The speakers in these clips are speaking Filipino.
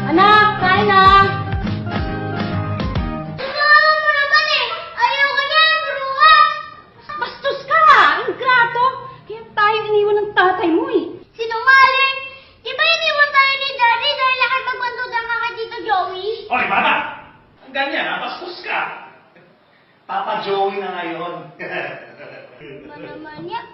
Anak, kain na! Bastos ka! Ingrato! Kaya tayo iniwan ng tatay mo eh. Sinungaling! Di ba iniwan tayo ni Daddy dahil lahat magbantugan ka kay Tito Joey? Oy, bata! Ang ganyan, bastos ka! Papa Joey na ngayon. Ano naman yan?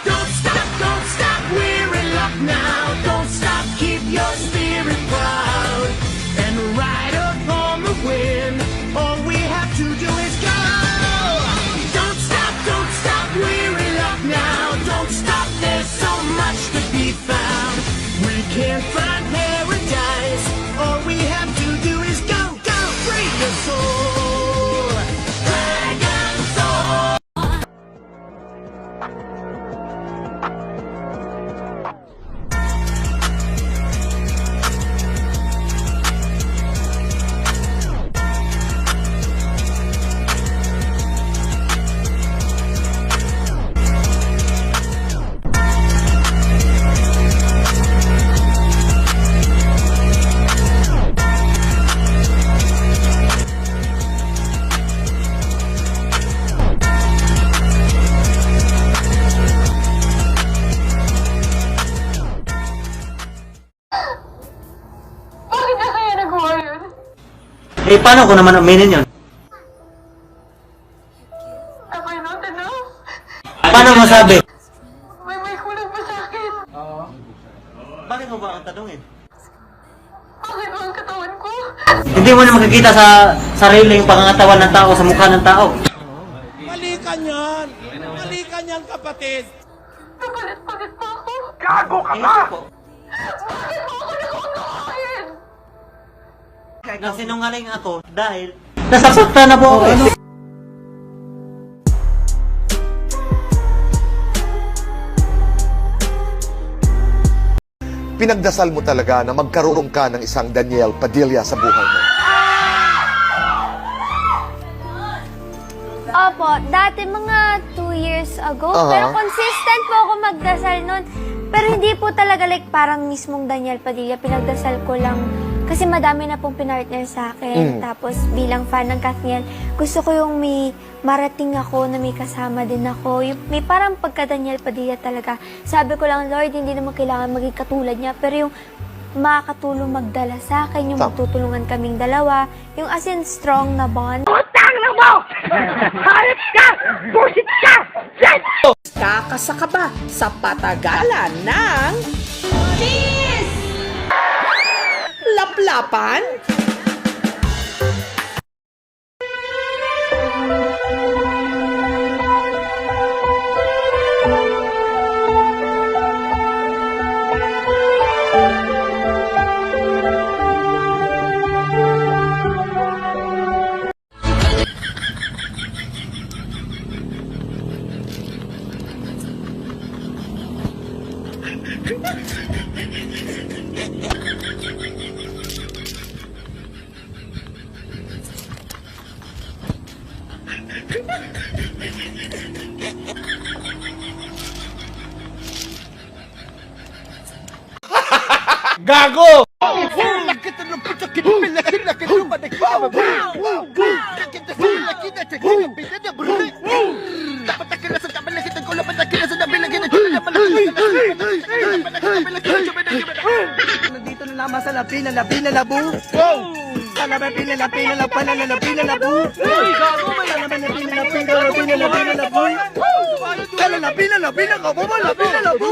Don't stop, we're in luck now. Don't stop, keep your spirit proud. And ride upon the wind, all we have to do is go. Don't stop, we're in luck now. Don't stop, there's so much to be found. We can't find paradise, all we have to do is go, go, free your soul. Dragon soul. Bakit na kaya nagawa yun? Eh, paano ko naman aminin yun? Ako yun, ano? Paano masabi? May kulang pa sa akin. Bakit mo ba ang tanungin? Bakit mo ang katawan ko? Hindi mo na makikita sa sarili yung pangangatawan ng tao, sa mukha ng tao. Mali ka niyan! Mali ka niyan, kapatid! Napalit-palit pa ako. Gago ka Eh, ba? po. Bakit mo ako nakakakain? Nasinungaling ako dahil nasasaktan na po ako. eh. Pinagdasal mo talaga na magkaroon ka ng isang Daniel Padilla sa buhay mo. Opo, dati mga 2 years ago. Pero consistent po ako magdasal nun. Pero hindi po talaga like parang mismong Daniel Padilla. Pinagdasal ko lang kasi madami na pong pinartner sa akin. Tapos bilang fan ng Kathniel, gusto ko yung may marating ako na may kasama din ako. Yung, may parang pagka-Daniel Padilla talaga. Sabi ko lang, Lord, hindi naman kailangan maging katulad niya. Pero yung makakatulong magdala sa akin, yung magtutulungan kaming dalawa, yung as in strong na bond. Utang na mo! Hayop ka! Busit ka! Yan! Kakasa ka ba sa patagalan ng Kiss! Laplapan? Gago! Nandito na naman sa labi na labu. Sa labi na labu. Gago ba na naman labi na labu. Sa labi na labu.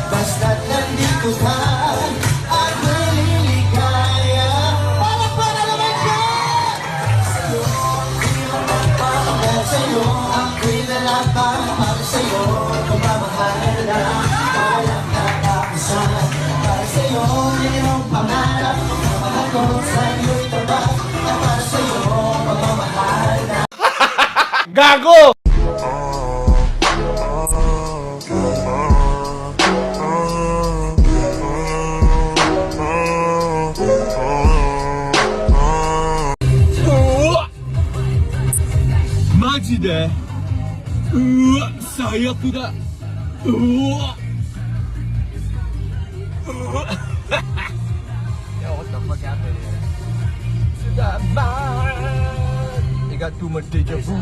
Basta't nandito ka at naliligaya. Para naman siya! Sa'yo, di mo magpapagod sa'yo. Ako'y lalaban para sa'yo. Pagmamahal na walang katapusan. Para sa'yo, yun yung pangarap. Gago! 마지대. 우와, 사야쿠다. 우와. Yo, what the fuck happened here? You got too much deja vu.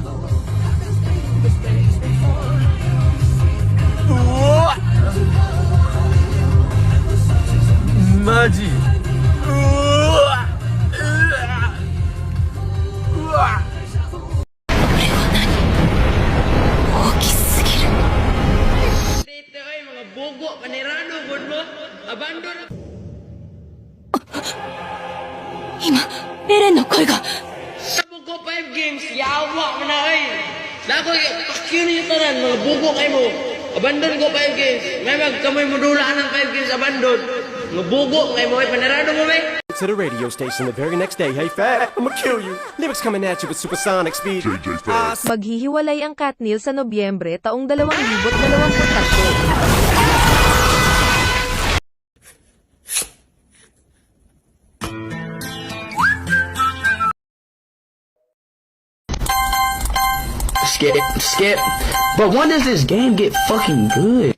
우와. 마지. 우와. 우와. Bugo 5 games, yawa mo na ay. Dako pakyo niyo tanan mga bugo kay mo. Abandon ko 5 games. May magkamay mo dulaan ng 5 games abandon. Mga bugo kay mo ay panarado mo may. To the radio station the very next day. Hey, fat, I'ma kill you. Lyrics coming at you with supersonic speed. Maghihiwalay ang Katnil sa Nobyembre taong 2023. Skip. But when does this game get fucking good?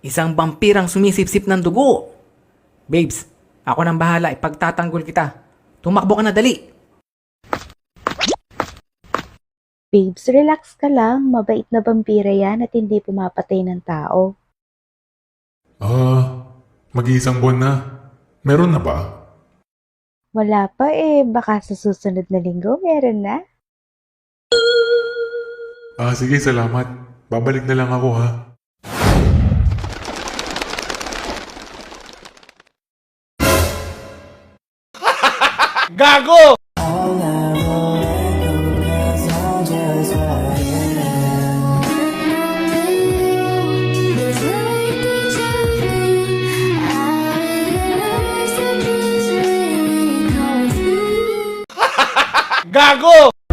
Isang vampirang sumisipsip ng dugo. Babes, ako nang bahala, ipagtatanggol kita. Tumakbo ka na dali. Babes, relax ka lang. Mabait na vampira yan at hindi pumapatay ng tao. Mag-iisang buwan na. Meron na ba? Wala pa eh. Baka sa susunod na linggo meron na. Sige, salamat. Babalik na lang ako, ha? Gago! Gago!